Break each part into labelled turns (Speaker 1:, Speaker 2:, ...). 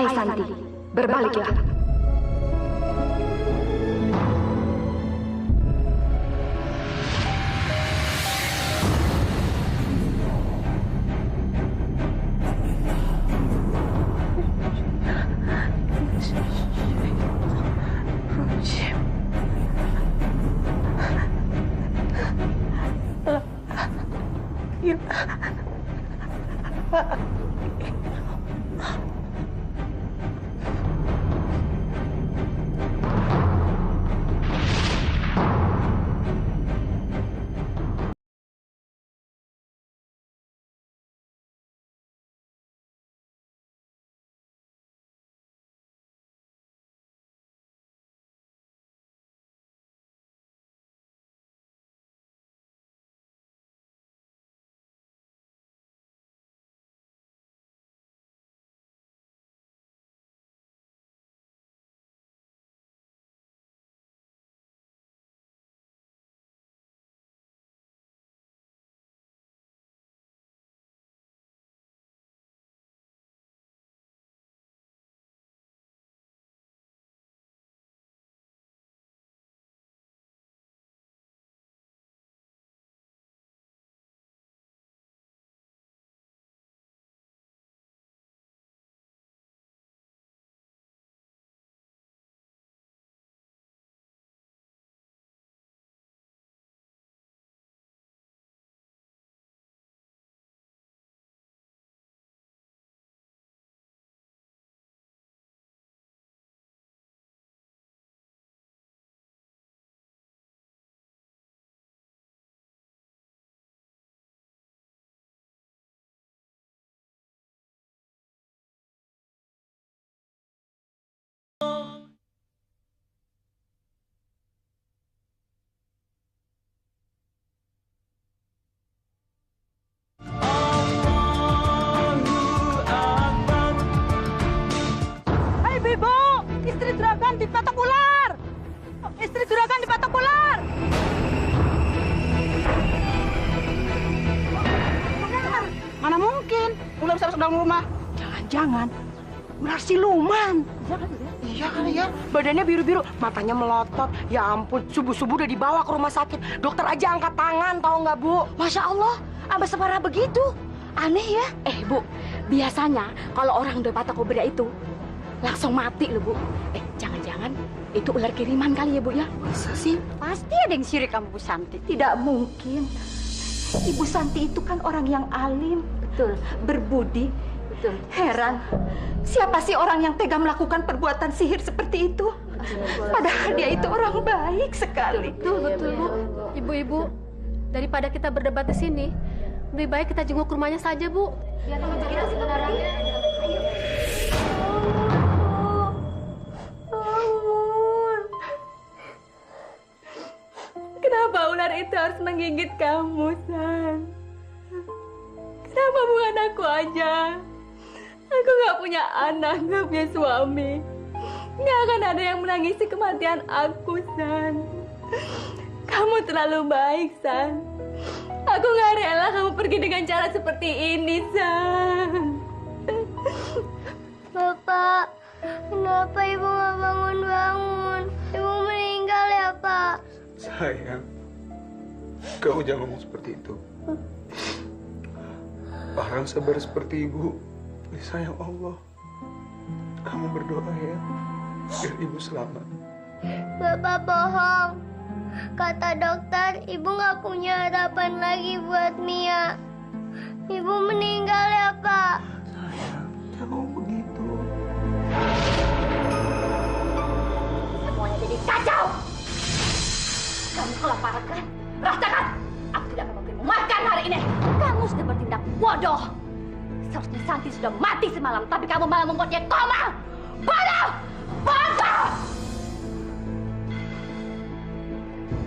Speaker 1: Hai Santi, berbaliklah.
Speaker 2: Istri juragan dipatok ular! Istri juragan dipatok ular! Mana mungkin ular bisa masuk dalam rumah? Jangan-jangan ular siluman. Iya kali ya. Badannya biru-biru, matanya melotot. Ya ampun, subuh-subuh udah dibawa ke rumah sakit. Dokter aja angkat tangan, tahu nggak Bu? Masya Allah, sampai separah begitu. Aneh ya?
Speaker 1: Bu, biasanya kalau orang udah patok kobra itu langsung mati loh Bu. Jangan-jangan itu ular kiriman kali ya Bu ya?
Speaker 2: Masa sih?
Speaker 3: Pasti ada yang sirik sama Bu Santi. Tidak mungkin. Ibu Santi itu kan orang yang alim. Betul. Berbudi. Betul. Heran. Siapa sih orang yang tega melakukan perbuatan sihir seperti itu? Padahal dia itu orang baik sekali.
Speaker 4: Betul, Bu. Ibu-ibu, daripada kita berdebat di sini, lebih baik kita jenguk ke rumahnya saja, Bu.
Speaker 1: Biar kita sebenarnya.
Speaker 3: Kenapa ular itu harus menggigit kamu, San? Kenapa bukan aku aja? Aku nggak punya anak, nggak punya suami. Nggak akan ada yang menangisi kematian aku, San. Kamu terlalu baik, San. Aku nggak rela kamu pergi dengan cara seperti ini, San.
Speaker 5: Bapak, kenapa Ibu nggak bangun-bangun? Ibu meninggal ya, Pak?
Speaker 6: Sayang, kamu jangan ngomong seperti itu. Orang sabar seperti ibu disayang Allah. Kamu berdoa ya, biar ibu selamat.
Speaker 5: Bapak bohong. Kata dokter, Ibu nggak punya harapan lagi buat Mia. Ibu meninggal ya, Pak?
Speaker 6: Sayang, jangan begitu.
Speaker 1: Semuanya jadi kacau. Kamu kelaparan kan? Rasakan! Aku tidak akan memberimu makan hari ini. Kamu sudah bertindak bodoh. Seharusnya Santi sudah mati semalam, tapi kamu malah membuatnya koma. Bodoh! Bodoh!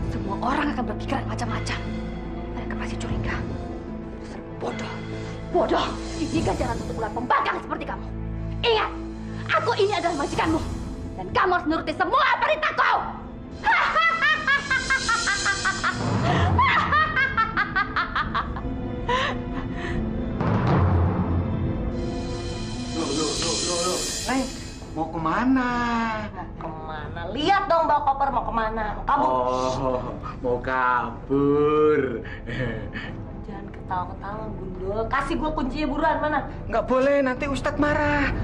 Speaker 1: Semua orang akan berpikiran macam-macam. Mereka pasti curiga. Dasar bodoh. Bodoh! Ini ganjaran untuk ular pembangkang seperti kamu. Ingat, aku ini adalah majikanmu. Dan kamu harus menuruti semua perintahku.
Speaker 6: Loh.
Speaker 7: kemana?
Speaker 2: Kemana? Lihat dong bawa koper mau kemana? Kamu
Speaker 7: Oh, mau kabur.
Speaker 2: jangan ketawa-ketawa, Gundul. Kasih gue kuncinya buruan, mana?
Speaker 7: Nggak boleh, nanti Ustadz marah.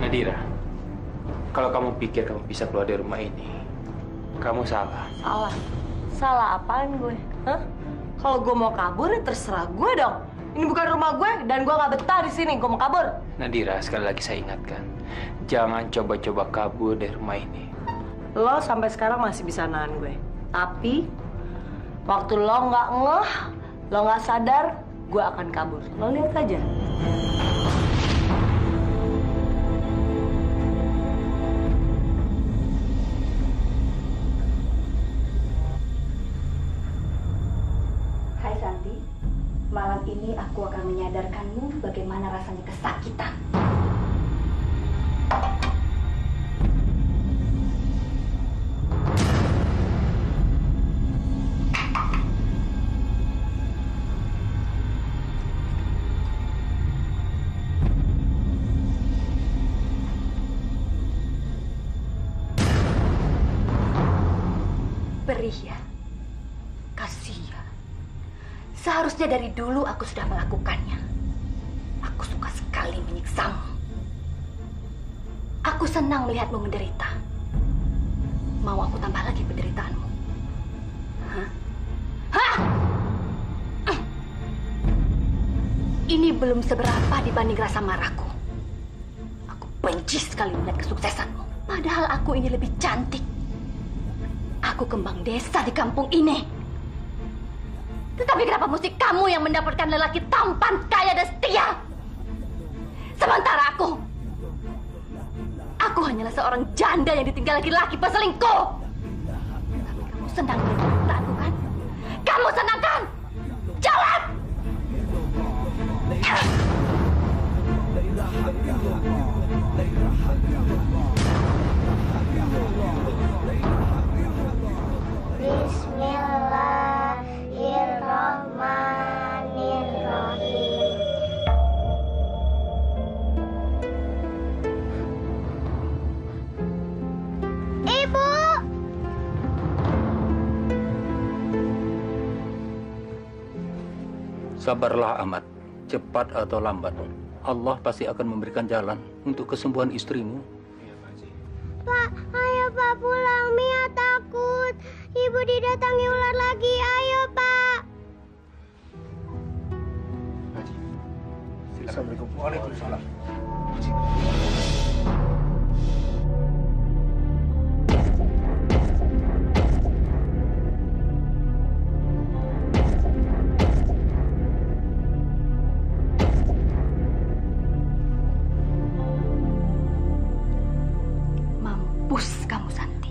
Speaker 8: Nadira, kalau kamu pikir kamu bisa keluar dari rumah ini, kamu salah.
Speaker 2: Salah. Salah apaan gue? Hah? Kalau gue mau kabur, ya terserah gue dong. Ini bukan rumah gue, dan gue nggak betah di sini. Gue mau kabur.
Speaker 8: Nadira, sekali lagi saya ingatkan, jangan coba-coba kabur dari rumah ini.
Speaker 2: Lo sampai sekarang masih bisa nahan gue. Tapi, waktu lo nggak ngeh, lo nggak sadar, gue akan kabur. Lo lihat aja.
Speaker 1: Hai Santi, malam ini aku akan menyadarkanmu bagaimana rasanya kesakitan. Perih ya, kasih ya. Seharusnya dari dulu aku sudah melakukannya. Aku suka sekali menyiksamu. Aku senang melihatmu menderita. Mau aku tambah lagi penderitaanmu? Hah? Hah? Ini belum seberapa dibanding rasa marahku. Aku benci sekali melihat kesuksesanmu. Padahal aku ini lebih cantik. Aku kembang desa di kampung ini. Tetapi kenapa mesti kamu yang mendapatkan lelaki tampan, kaya, dan setia? Sementara aku hanyalah seorang janda yang ditinggal laki-laki peselingkuh. Tapi kamu senang dengan kebudaanku kan? Kamu senang kan? Jawab!
Speaker 5: Bismillahirrahmanirrahim. Ibu!
Speaker 9: Sabarlah Ahmad, cepat atau lambat, Allah pasti akan memberikan jalan untuk kesembuhan istrimu.
Speaker 5: Pak, ayo Pak pulang. Mia takut. Ibu didatangi ular lagi. Ayo Pak.
Speaker 7: Assalamualaikum. Waalaikumsalam.
Speaker 1: Mampus kamu, Santi.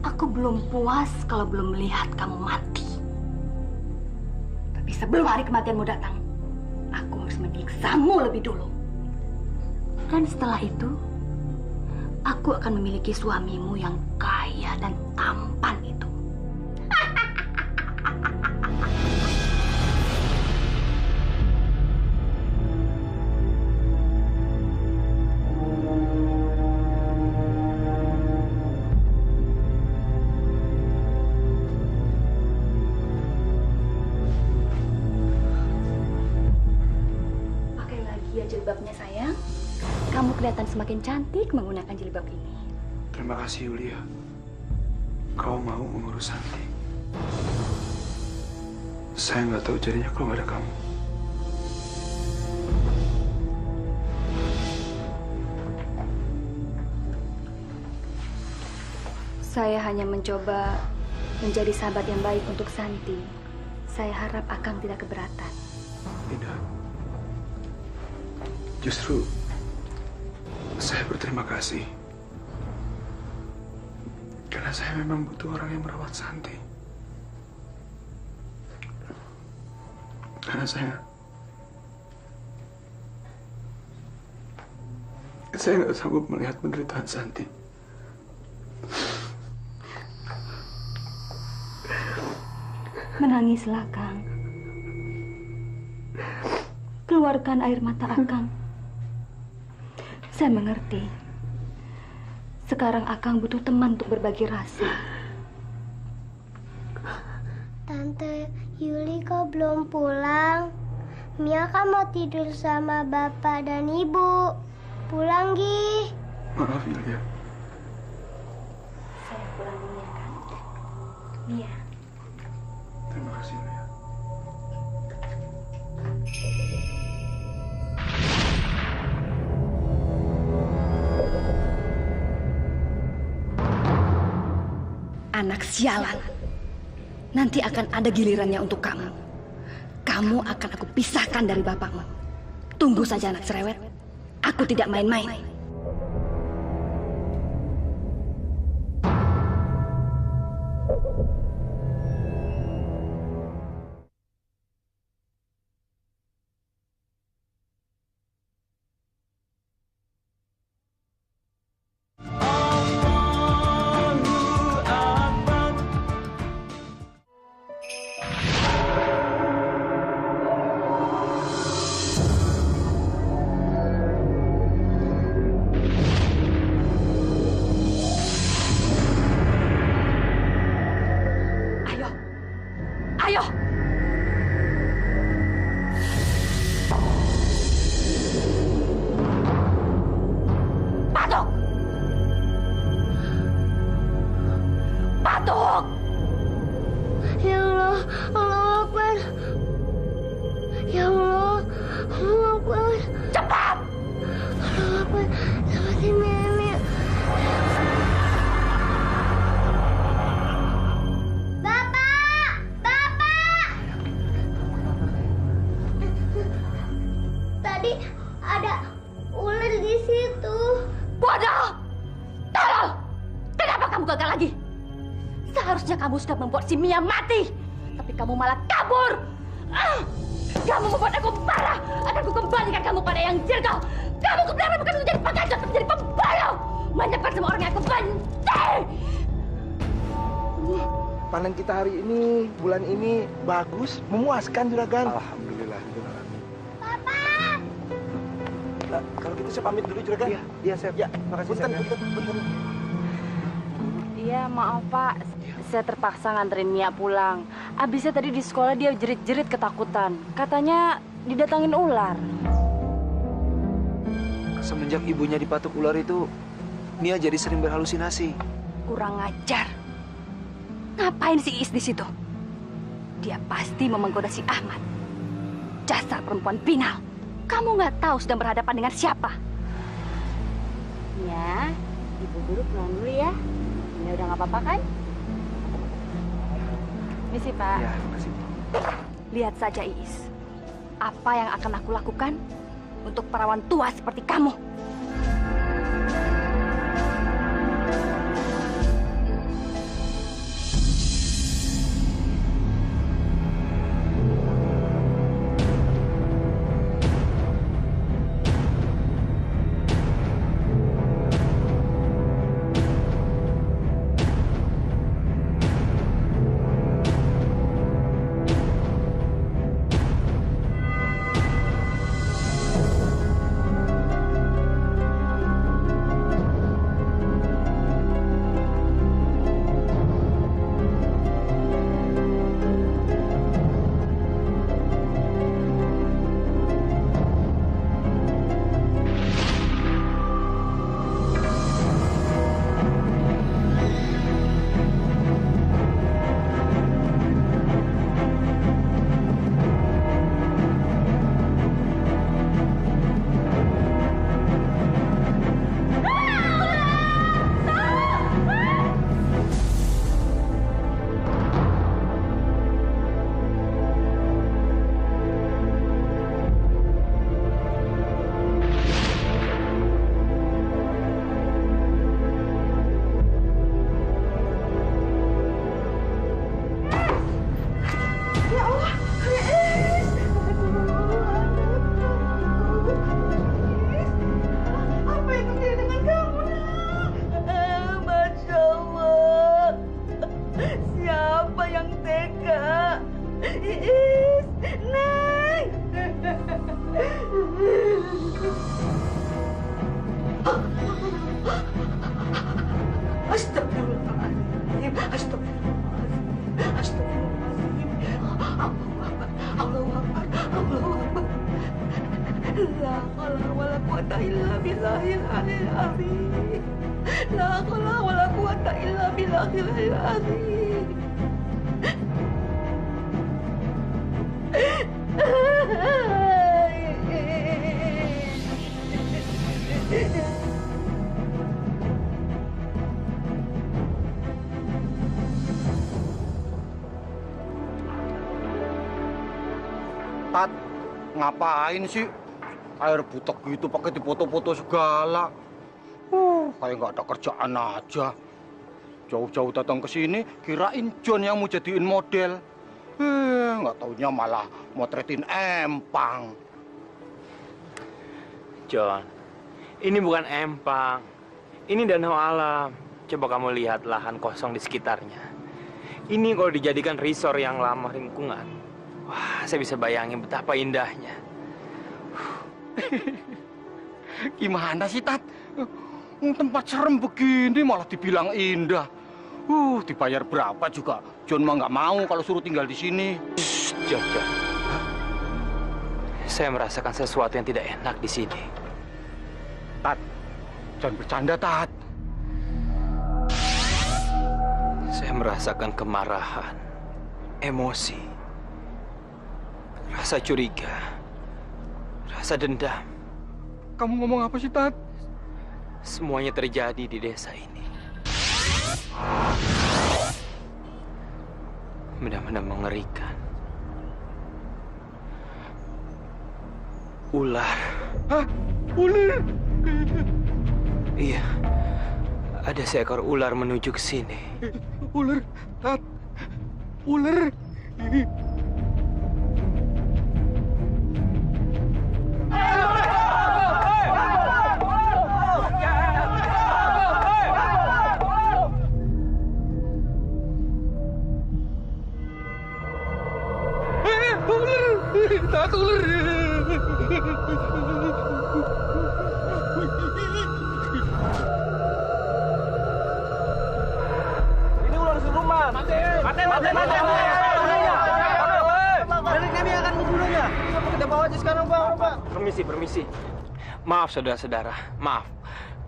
Speaker 1: Aku belum puas kalau belum melihat kamu mati. Tapi sebelum hari kematianmu datang, aku harus menyiksamu lebih dulu. Dan setelah itu, aku akan memiliki suamimu yang kaya dan tampan itu. Pakai lagi ya jilbabnya, sayang. Kamu kelihatan semakin cantik menggunakan jilbab ini.
Speaker 6: Terima kasih, Yulia. Kau mau mengurus Santi. Saya nggak tahu jadinya kalau nggak ada kamu.
Speaker 1: Saya hanya mencoba menjadi sahabat yang baik untuk Santi. Saya harap Akang tidak keberatan.
Speaker 6: Tidak. Justru saya berterima kasih. Karena saya memang butuh orang yang merawat Santi. Karena saya nggak sanggup melihat penderitaan Santi.
Speaker 1: Menangislah, Kang. Keluarga
Speaker 3: mengeluarkan air mata Akang. Saya mengerti. Sekarang Akang butuh teman untuk berbagi rasa.
Speaker 5: Tante Yuli kok belum pulang? Mia kan mau tidur sama bapak dan ibu. Pulang, Gi.
Speaker 6: Maaf, Yulia.
Speaker 3: Saya pulang dulu ya, Kang. Mia.
Speaker 6: Terima kasih, Yulia.
Speaker 1: Anak sialan. Nanti akan ada gilirannya untuk kamu. Kamu akan aku pisahkan dari bapakmu. Tunggu saja, anak cerewet. Aku tidak main-main. Ayo! Patok! Patok!
Speaker 5: Ya Allah, Allah Akbar. Ya Allah, Allah Akbar.
Speaker 1: Cepat!
Speaker 5: Allah Akbar. Selamatin Mia. Tadi ada ular di situ.
Speaker 1: Bodoh! Tolol! Kenapa kamu gagal lagi? Seharusnya kamu sudah membuat si Mia mati. Tapi kamu malah kabur. Kamu membuat aku marah. Akan kukembalikan kamu pada yang jirgo. Kamu kebenaran bukan menjadi pengajar, tapi menjadi pembalap. Menyebar semua orang yang aku benci.
Speaker 7: Panen kita hari ini, bulan ini bagus, memuaskan juragan.
Speaker 6: Alhamdulillah.
Speaker 7: Kalau gitu saya pamit dulu juragan. Iya, Chef. Ya, makasih, Chef. Punten.
Speaker 3: Iya, maaf Pak. Saya terpaksa nganterin Mia pulang. Abisnya tadi di sekolah dia jerit-jerit ketakutan. Katanya didatangin ular.
Speaker 10: Semenjak ibunya dipatuk ular itu, Mia jadi sering berhalusinasi.
Speaker 1: Kurang ajar. Ngapain si Iis di situ? Dia pasti mau menggoda si Ahmad. Dasar perempuan binal. Kamu nggak tahu sedang berhadapan dengan siapa.
Speaker 3: Ya, Ibu Guru pulang dulu ya. Ini udah nggak apa-apa kan? Misi Pak.
Speaker 10: Ya, makasih.
Speaker 1: Lihat saja Iis. Apa yang akan aku lakukan untuk perawan tua seperti kamu.
Speaker 2: La haula wala quwata illa billahil aliyil azim. La haula wala quwata illa billahil aliyil azim.
Speaker 11: Tat, ngapain sih? Air butek gitu pakai dipoto-foto segala. Kayak nggak ada kerjaan aja. Jauh-jauh datang ke sini, kirain John yang mau jadiin model. Nggak taunya malah motretin empang.
Speaker 8: John, ini bukan empang. Ini danau alam. Coba kamu lihat lahan kosong di sekitarnya. Ini kalau dijadikan resort yang ramah lingkungan. Wah, saya bisa bayangin betapa indahnya.
Speaker 11: Gimana sih, Tat? Tempat serem begini malah dibilang indah. Dibayar berapa juga John mah nggak mau kalau suruh tinggal di sini.
Speaker 8: John. Saya merasakan sesuatu yang tidak enak di sini.
Speaker 11: Tat, jangan bercanda, Tat.
Speaker 8: Saya merasakan kemarahan, emosi, rasa curiga, rasa dendam.
Speaker 11: Kamu ngomong apa sih, Tat?
Speaker 8: Semuanya terjadi di desa ini. Benar-benar mengerikan. Ular.
Speaker 11: Hah? Ular?
Speaker 8: Iya. Ada seekor ular menuju ke sini.
Speaker 11: Ular, Tat. Ular. Takut ular.
Speaker 7: Ini ular siluman. Mati. Nenek kami akan membunuhnya. Kita bawa aja sekarang, Pak.
Speaker 8: Permisi. Maaf, saudara-saudara. Maaf.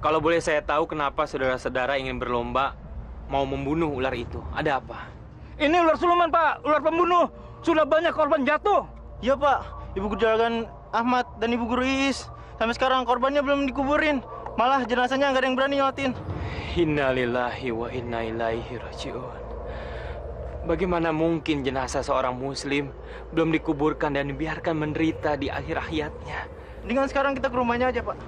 Speaker 8: Kalau boleh saya tahu kenapa saudara-saudara ingin berlomba mau membunuh ular itu? Ada apa?
Speaker 7: Ini ular siluman, Pak. Ular pembunuh. Sudah banyak korban jatuh. Iya, Pak. Ibu Juragan Ahmad dan Ibu Guru Iis. Sampai sekarang korbannya belum dikuburin. Malah jenazahnya nggak ada yang berani nyotin.
Speaker 8: Innalillahi wa inna ilaihi raji'un. Bagaimana mungkin jenazah seorang muslim belum dikuburkan dan dibiarkan menderita di akhir hayatnya?
Speaker 7: Dengan sekarang kita ke rumahnya aja, Pak.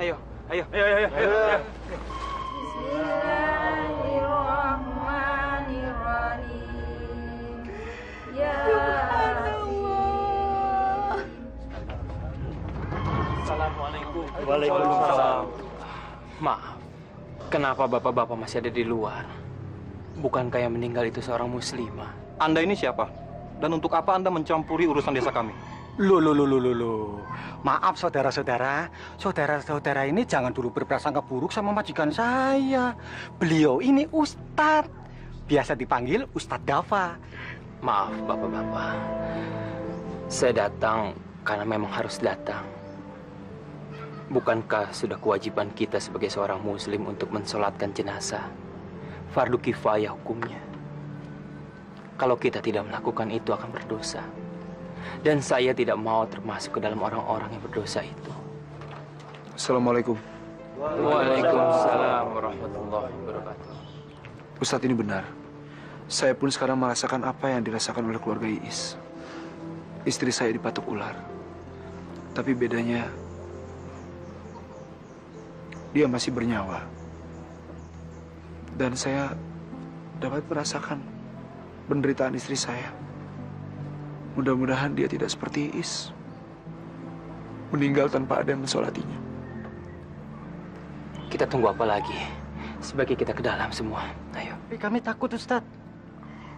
Speaker 8: Ayo.
Speaker 3: Bismillahirrahmanirrahim. Ya
Speaker 8: Assalamualaikum.
Speaker 7: Waalaikumsalam.
Speaker 8: Maaf, kenapa bapak-bapak masih ada di luar? Bukankah yang meninggal itu seorang muslimah?
Speaker 11: Anda ini siapa? Dan untuk apa Anda mencampuri urusan desa kami? Loh. Maaf saudara-saudara. Saudara-saudara ini jangan dulu berprasangka buruk sama majikan saya. Beliau ini Ustadz. Biasa dipanggil Ustadz Dava.
Speaker 8: Maaf bapak-bapak. Saya datang karena memang harus datang. Bukankah sudah kewajiban kita sebagai seorang muslim untuk mensolatkan jenazah? Fardu kifayah hukumnya. Kalau kita tidak melakukan itu akan berdosa. Dan saya tidak mau termasuk ke dalam orang-orang yang berdosa itu.
Speaker 6: Assalamualaikum.
Speaker 8: Waalaikumsalam warahmatullahi wabarakatuh.
Speaker 6: Ustadz, ini benar. Saya pun sekarang merasakan apa yang dirasakan oleh keluarga Iis. Istri saya dipatuk ular. Tapi bedanya, dia masih bernyawa. Dan saya dapat merasakan penderitaan istri saya. Mudah-mudahan dia tidak seperti Iis. Meninggal tanpa ada yang mensolatinya.
Speaker 8: Kita tunggu apa lagi? Sebaiknya kita ke dalam semua. Ayo.
Speaker 12: Kami takut, Ustadz.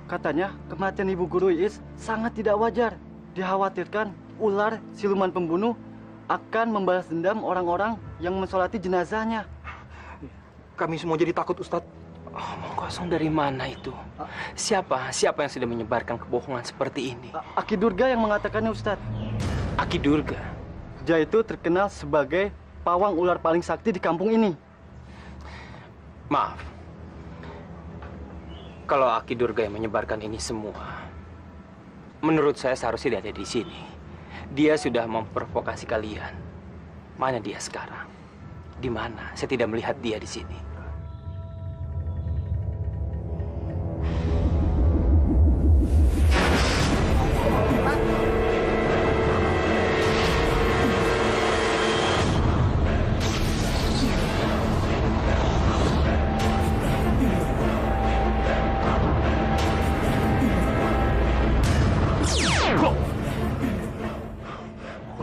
Speaker 12: Katanya kematian Ibu Guru Iis sangat tidak wajar. Dikhawatirkan ular siluman pembunuh akan membalas dendam orang-orang yang mensolati jenazahnya.
Speaker 11: Kami semua jadi takut, Ustadz.
Speaker 8: Omong kosong dari mana itu? Siapa yang sudah menyebarkan kebohongan seperti ini?
Speaker 12: Aki Durga yang mengatakannya, Ustadz.
Speaker 8: Aki Durga?
Speaker 12: dia itu terkenal sebagai pawang ular paling sakti di kampung ini.
Speaker 8: Maaf. Kalau Aki Durga yang menyebarkan ini semua, menurut saya seharusnya dia ada di sini. Dia sudah memprovokasi kalian. Mana dia sekarang? Di mana? Saya tidak melihat dia di sini.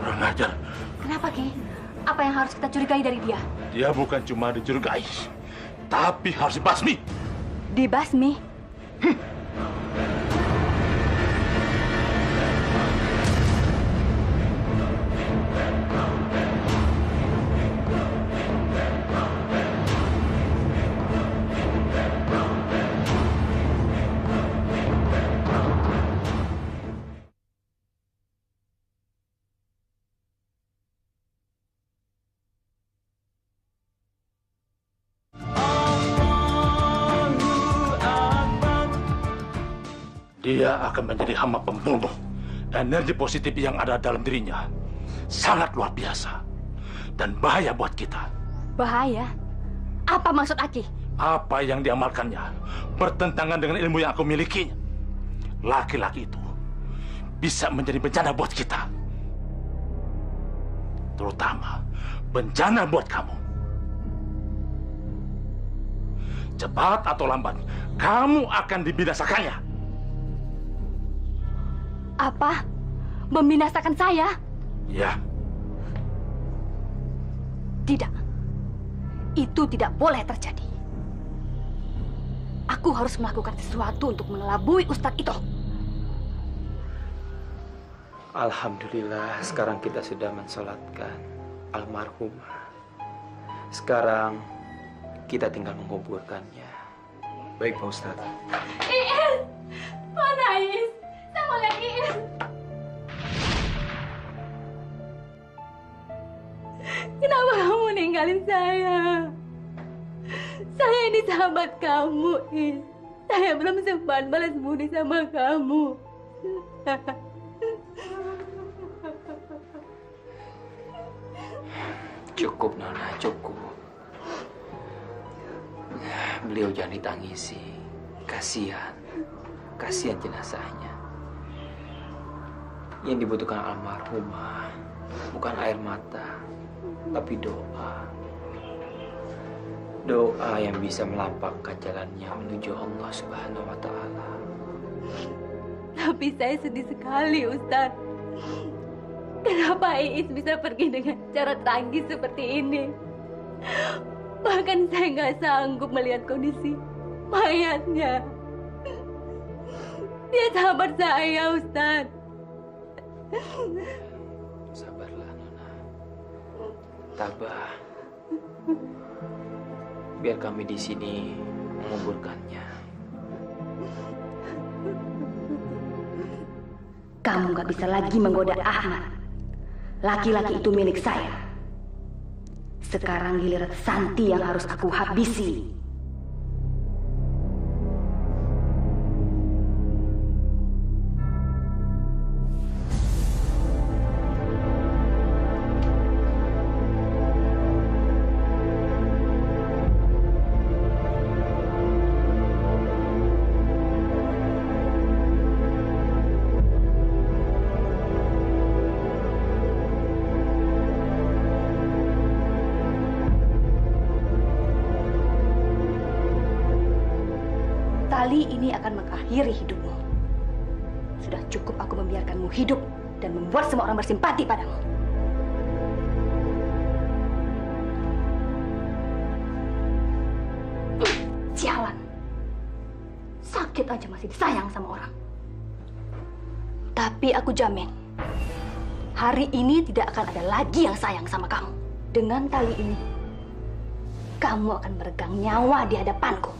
Speaker 13: Kurang ajar.
Speaker 1: Kenapa, Ki? Apa yang harus kita curigai dari dia?
Speaker 13: Dia bukan cuma dicurigai, tapi harus dibasmi.
Speaker 1: Dibasmi?
Speaker 13: Dia akan menjadi hama pembunuh. Energi positif yang ada dalam dirinya sangat luar biasa dan bahaya buat kita.
Speaker 1: Bahaya? Apa maksud Aki?
Speaker 13: Apa yang diamalkannya bertentangan dengan ilmu yang aku milikinya. Laki-laki itu bisa menjadi bencana buat kita. Terutama bencana buat kamu. Cepat atau lambat, kamu akan dibinasakannya.
Speaker 1: Apa? Membinasakan saya?
Speaker 13: Ya.
Speaker 1: Tidak. Itu tidak boleh terjadi. Aku harus melakukan sesuatu untuk mengelabui Ustadz itu.
Speaker 8: Alhamdulillah, sekarang kita sudah mensolatkan almarhumah. Sekarang kita tinggal menguburkannya.
Speaker 6: Baik, Pak Ustadz.
Speaker 3: Iis! Mana Iis? Saya mau lihat Iis. Kenapa kamu ninggalin saya? Saya ini sahabat kamu, Is. Saya belum sempat balas budi sama kamu.
Speaker 8: Cukup, Nona, cukup. Beliau jangan ditangisi. Kasihan. Kasihan jenazahnya. Yang dibutuhkan almarhumah bukan air mata, tapi doa. Doa yang bisa melampaukan jalannya menuju Allah Subhanahu wa Ta'ala.
Speaker 3: Tapi saya sedih sekali, Ustaz. Kenapa Iis bisa pergi dengan cara tragis seperti ini? Bahkan saya nggak sanggup melihat kondisi mayatnya. Dia sahabat saya, Ustaz.
Speaker 8: Sabarlah, Nona. Tabah. Biar kami di sini menguburkannya.
Speaker 1: Kamu gak bisa lagi menggoda Ahmad. Laki-laki itu milik saya. Sekarang giliran Santi yang harus aku habisi. Tali ini akan mengakhiri hidupmu. Sudah cukup aku membiarkanmu hidup dan membuat semua orang bersimpati padamu. Sialan. Sakit aja masih disayang sama orang. Tapi aku jamin, hari ini tidak akan ada lagi yang sayang sama kamu. Dengan tali ini, kamu akan meregang nyawa di hadapanku.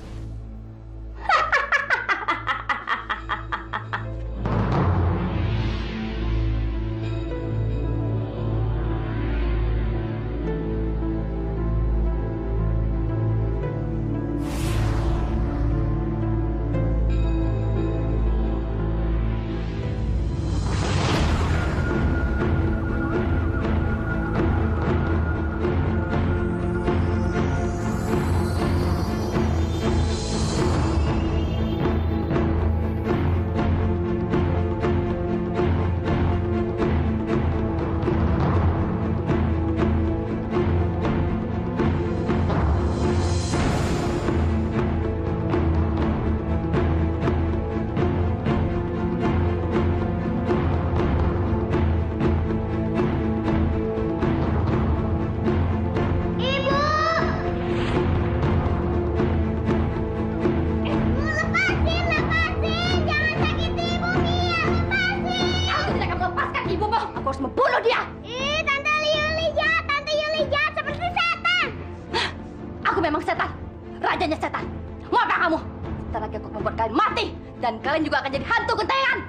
Speaker 1: Dan kalian juga akan jadi hantu gentayangan.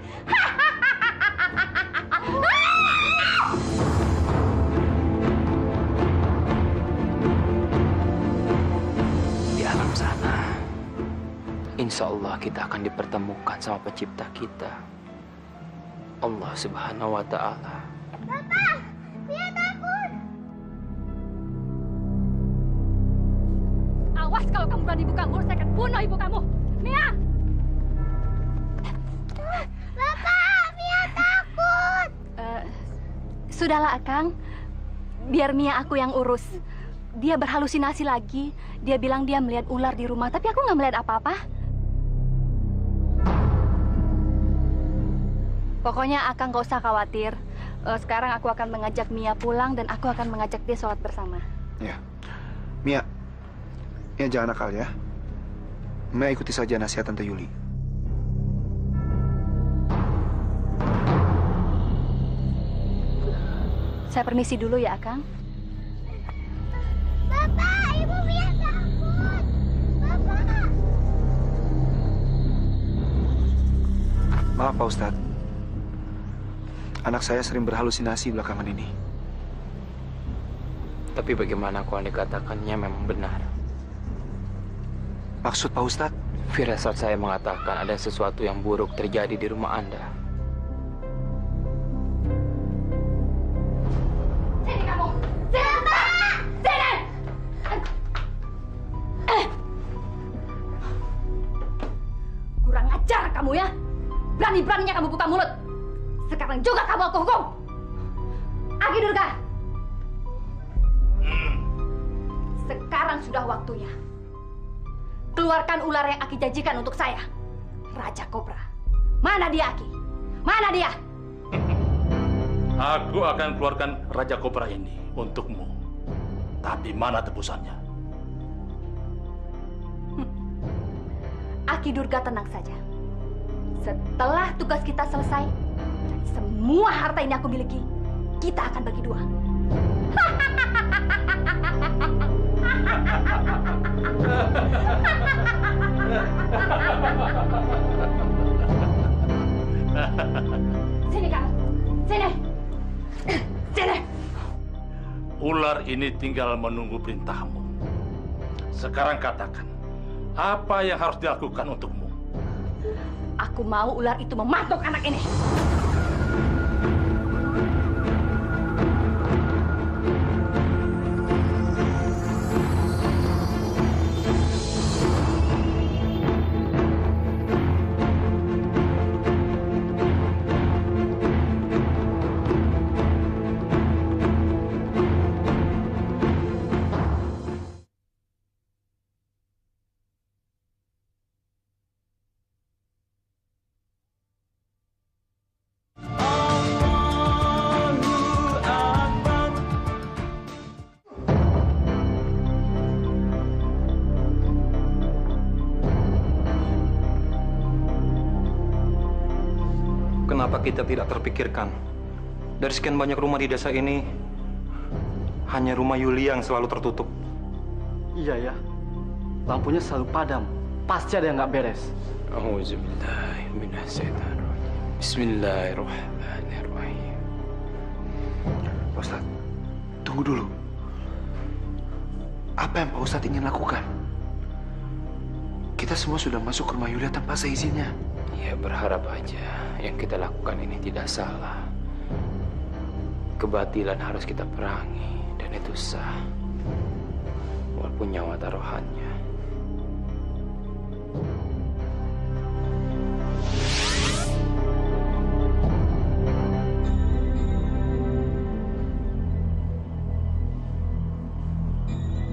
Speaker 8: Di alam sana, insya Allah kita akan dipertemukan sama pencipta kita, Allah Subhanahu wa Ta'ala.
Speaker 5: Papa, Mia takut.
Speaker 1: Awas kalau kamu berani buka mulut, saya akan bunuh ibu kamu. Mia!
Speaker 5: Bapak, Mia takut.
Speaker 3: Sudahlah, Akang. Biar Mia aku yang urus. Dia berhalusinasi lagi. Dia bilang dia melihat ular di rumah, tapi aku nggak melihat apa-apa. Pokoknya Akang nggak usah khawatir. Sekarang aku akan mengajak Mia pulang dan aku akan mengajak dia sholat bersama.
Speaker 6: Ya, Mia jangan nakal ya. Mia ikuti saja nasihat Tante Yuli.
Speaker 3: Saya permisi dulu ya, Akang.
Speaker 5: Bapak, Ibu Mia takut. Bapak.
Speaker 6: Maaf Pak Ustadz. Anak saya sering berhalusinasi belakangan ini.
Speaker 8: Tapi bagaimana kalau dikatakannya memang benar?
Speaker 6: Maksud Pak Ustadz?
Speaker 8: Firasat saya mengatakan ada sesuatu yang buruk terjadi di rumah Anda.
Speaker 1: Sini kamu! Sini! Sini! Kurang ajar kamu ya! Berani-beraninya kamu buka mulut! Sekarang juga kamu aku hukum! Aki Durga! Sekarang sudah waktunya. Keluarkan ular yang Aki janjikan untuk saya. Raja Kobra. Mana dia, Aki? Mana dia?
Speaker 13: Aku akan keluarkan Raja Kobra ini untukmu. Tapi mana tebusannya?
Speaker 3: Aki Durga tenang saja. Setelah tugas kita selesai, semua harta ini aku miliki. Kita akan bagi dua.
Speaker 1: Sini kamu! Sini! Sini!
Speaker 13: Ular ini tinggal menunggu perintahmu. Sekarang katakan, apa yang harus dilakukan untukmu?
Speaker 1: Aku mau ular itu mematuk anak ini.
Speaker 10: Kenapa kita tidak terpikirkan? Dari sekian banyak rumah di desa ini, hanya rumah Yuli yang selalu tertutup.
Speaker 12: Iya ya, lampunya selalu padam. Pasti ada yang nggak beres.
Speaker 8: Bismillahirrahmanirrahim.
Speaker 6: Pak Ustadz, tunggu dulu. Apa yang Pak Ustadz ingin lakukan? Kita semua sudah masuk ke rumah Yulia tanpa seizinnya.
Speaker 8: Ya, berharap aja yang kita lakukan ini tidak salah. Kebatilan harus kita perangi, dan itu sah. Walaupun nyawa taruhannya.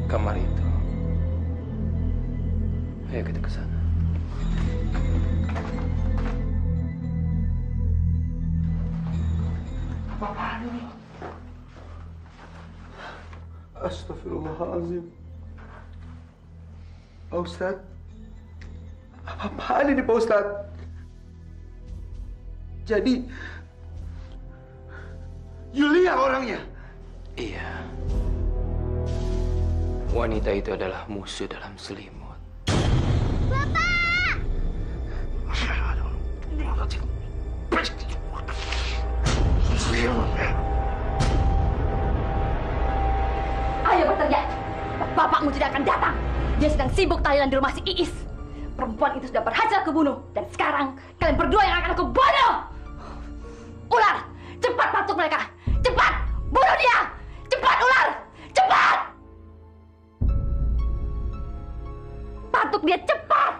Speaker 8: Kamar itu. Ayo kita ke sana.
Speaker 6: Apaan ini? Astagfirullahaladzim. Pak Ustadz, apaan ini Pak Ustadz? Jadi, Yulia orangnya?
Speaker 8: Iya. Wanita itu adalah musuh dalam selimut.
Speaker 5: Bapak!
Speaker 13: Astagfirullahaladzim.
Speaker 1: Ayo berteriak. Bapakmu tidak akan datang. Dia sedang sibuk tahlilan di rumah si Iis. Perempuan itu sudah berhasil aku bunuh. Dan sekarang kalian berdua yang akan aku bunuh. Ular, cepat patuk mereka. Cepat, bunuh dia. Cepat ular, cepat. Patuk dia cepat.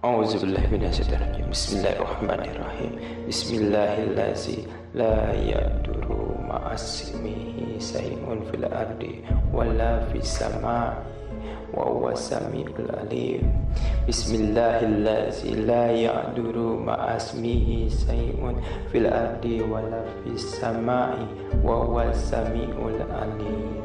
Speaker 8: A'udzubillahi minasyaitonir rajim. Bismillahirrahmanirrahim. Bismillahirrahmanirrahim. La yadurru ma'asmihi syai'un fil ardi wala fis sama'i wa huwa samiul alim. Bismillahirrahmanirrahim. La yadurru ma'asmihi syai'un fil ardi wala fis sama'i wa huwa samiul alim.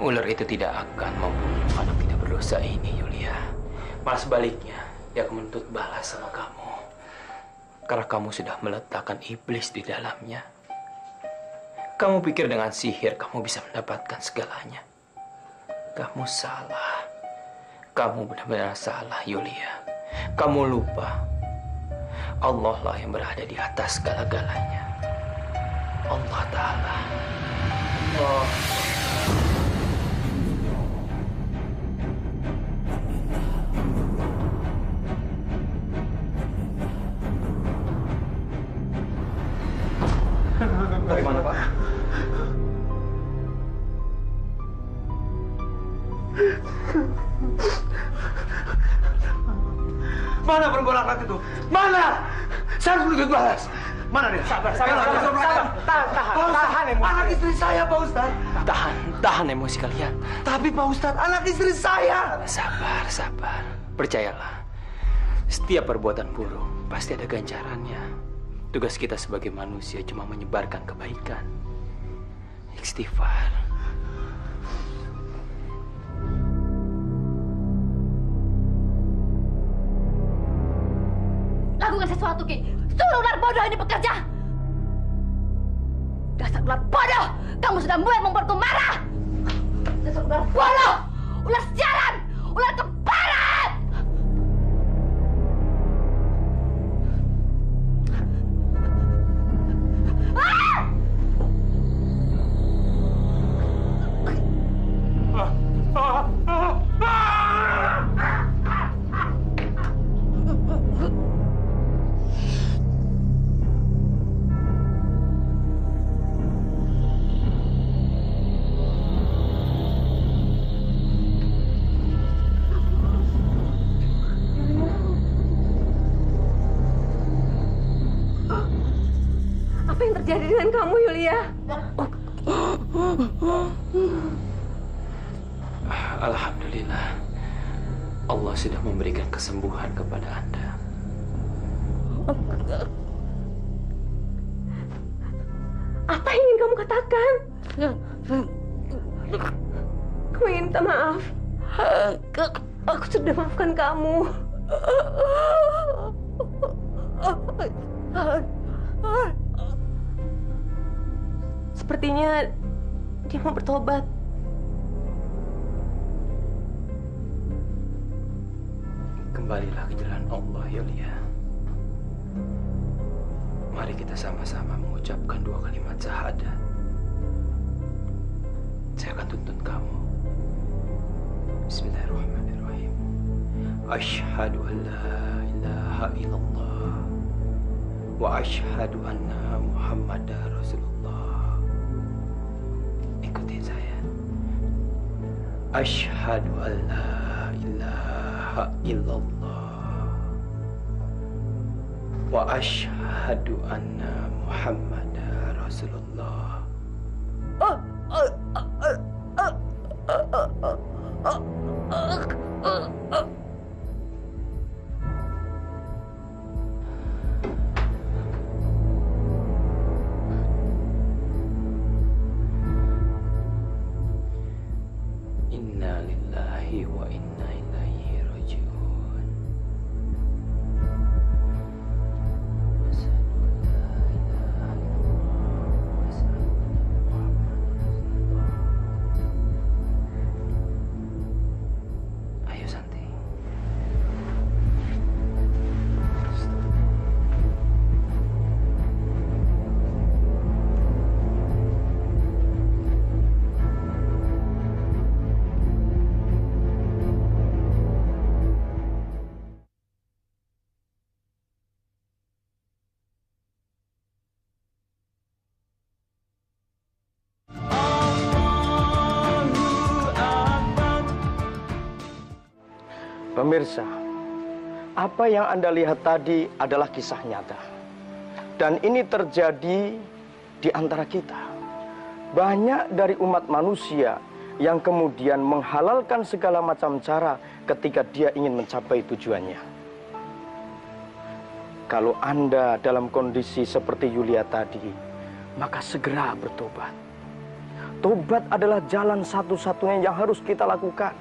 Speaker 8: Ular itu tidak akan membunuh anak tidak berdosa ini, Yulia. Malah sebaliknya, dia akan menuntut balas sama kamu. Karena kamu sudah meletakkan iblis di dalamnya. Kamu pikir dengan sihir kamu bisa mendapatkan segalanya. Kamu salah. Kamu benar-benar salah, Yulia. Kamu lupa. Allah lah yang berada di atas segala-galanya. Allah Ta'ala. Allah.
Speaker 10: Bagaimana, Pak?
Speaker 11: Mana perempuan laki itu? Mana? Saya harus menuntut balas. Mana dia?
Speaker 2: Sabar. Tahan emosi.
Speaker 11: Anak istri saya, Pak Ustadz.
Speaker 8: Tahan emosi kalian.
Speaker 11: Tapi Pak Ustadz, anak istri saya.
Speaker 8: Sabar. Percayalah. Setiap perbuatan buruk pasti ada ganjarannya. Tugas kita sebagai manusia cuma menyebarkan kebaikan. Istighfar.
Speaker 1: Lakukan sesuatu, Ki. Suruh ular bodoh ini bekerja. Dasar ular bodoh. Kamu sudah mulai membuatku marah. Dasar ular bodoh. Ular sialan. Ular keparat.
Speaker 3: Apa yang terjadi dengan kamu, Yulia?
Speaker 8: Alhamdulillah. Allah sudah memberikan kesembuhan kepada Anda.
Speaker 3: Apa yang ingin kamu katakan? Kamu ingin minta maaf? Aku sudah maafkan kamu. Sepertinya dia mau bertobat.
Speaker 8: Kembalilah ke jalan Allah, Yulia. Mari kita sama-sama mengucapkan 2 kalimat syahadat. Saya akan tuntun kamu. Bismillahirrahmanirrahim. Asyhadu an la ilaha illallah wa asyhadu anna Muhammadar Rasulullah. Ikuti saya. Asyhadu an la ilaha illallah wa asyhadu anna Muhammadar Rasulullah.
Speaker 12: Pemirsa, apa yang Anda lihat tadi adalah kisah nyata. Dan ini terjadi di antara kita. Banyak dari umat manusia yang kemudian menghalalkan segala macam cara ketika dia ingin mencapai tujuannya. Kalau Anda dalam kondisi seperti Yulia tadi, maka segera bertobat. Tobat adalah jalan satu-satunya yang harus kita lakukan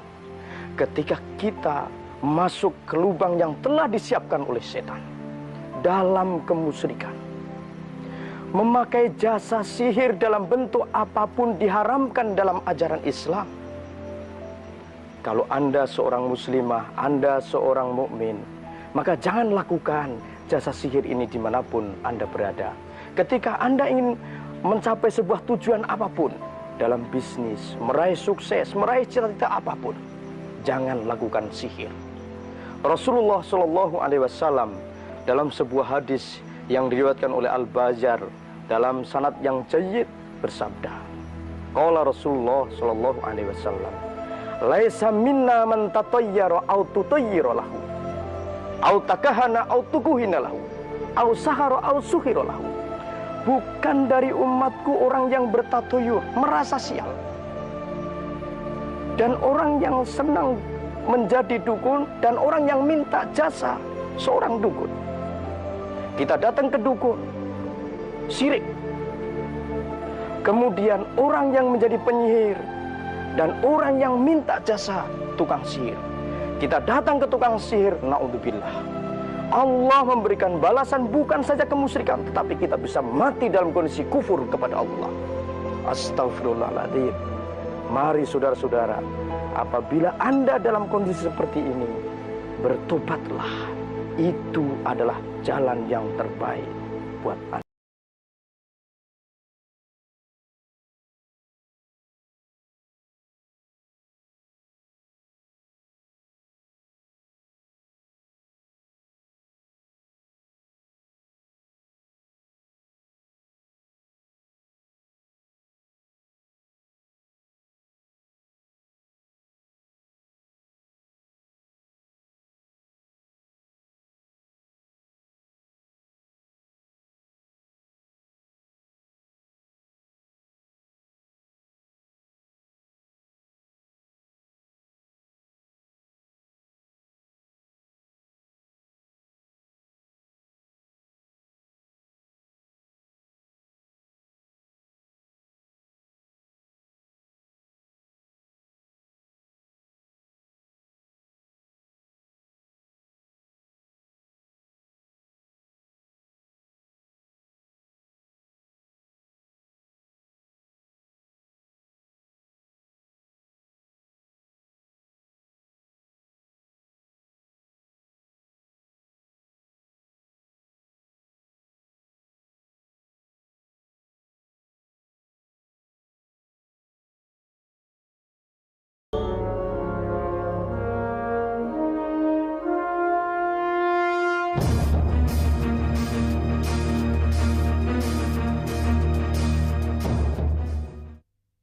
Speaker 12: ketika kita masuk ke lubang yang telah disiapkan oleh setan dalam kemusyrikan. Memakai jasa sihir dalam bentuk apapun diharamkan dalam ajaran Islam. Kalau Anda seorang muslimah, Anda seorang mukmin, maka jangan lakukan jasa sihir ini dimanapun Anda berada. Ketika Anda ingin mencapai sebuah tujuan apapun dalam bisnis, meraih sukses, meraih cita-cita apapun, jangan lakukan sihir. Rasulullah Shallallahu Alaihi Wasallam dalam sebuah hadis yang diriwayatkan oleh Al-Bazar dalam sanad yang jayyid bersabda, qala Rasulullah Shallallahu Alaihi Wasallam, laisa minna man tatayyara aw tutayyira lahu aw takahana aw tukuhina lahu aw sahara aw suhira lahu. Bukan dari umatku orang yang bertatuyur, merasa sial, dan orang yang senang menjadi dukun, dan orang yang minta jasa seorang dukun. Kita datang ke dukun, syirik. Kemudian orang yang menjadi penyihir, dan orang yang minta jasa tukang sihir. Kita datang ke tukang sihir, naudzubillah. Allah memberikan balasan bukan saja kemusyrikan, tetapi kita bisa mati dalam kondisi kufur kepada Allah. Astagfirullahaladzim. Mari saudara-saudara, apabila Anda dalam kondisi seperti ini, bertobatlah. Itu adalah jalan yang terbaik buat Anda.